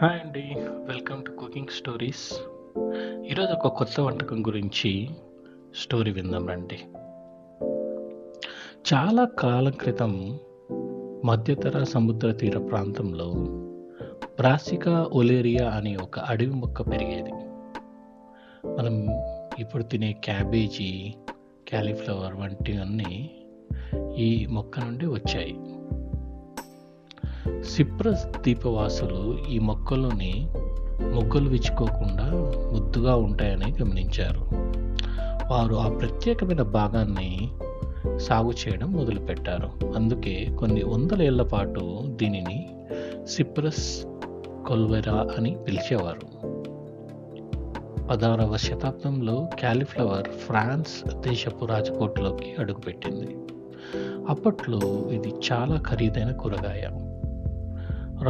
Hi అండి. Welcome to cooking stories. ఈరోజు ఒక కొత్త వంటకం గురించి స్టోరీ విందాం రండి. చాలా కాలం క్రితం మధ్యధరా సముద్ర తీర ప్రాంతంలో బ్రాసికా ఒలేరియా అనే ఒక అడవి మొక్క పెరిగేది. మనం ఇప్పుడు తినే క్యాబేజీ, క్యాలీఫ్లవర్ వంటివన్నీ ఈ మొక్క నుండి వచ్చాయి. సిప్రస్ ద్వీపవాసులు ఈ మొక్కలోని మొగ్గలు విచ్చుకోకుండా ముద్దుగా ఉంటాయని గమనించారు. వారు ఆ ప్రత్యేకమైన భాగాన్ని సాగు చేయడం మొదలుపెట్టారు. అందుకే కొన్ని వందల ఏళ్ల పాటు దీనిని సిప్రస్ కొల్వెరా అని పిలిచేవారు. 16వ శతాబ్దంలో క్యాలీఫ్లవర్ ఫ్రాన్స్ దేశపు రాజకోటలోకి అడుగుపెట్టింది. అప్పట్లో ఇది చాలా ఖరీదైన కూరగాయ.